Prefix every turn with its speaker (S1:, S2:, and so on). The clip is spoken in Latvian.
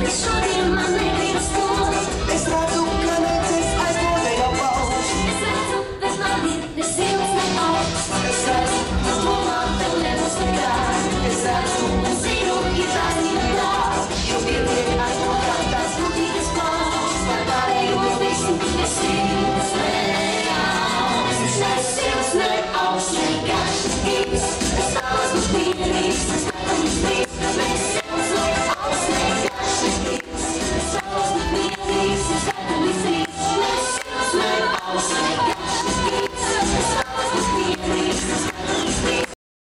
S1: Shorty, my name is Paul.
S2: Es radu, ka neces aizbūvēja pauž.
S1: Es redzu, bet mani nesilts ne augsts.
S2: Es redzu,
S1: Domā, tev nebūs nekā.
S2: es redzu,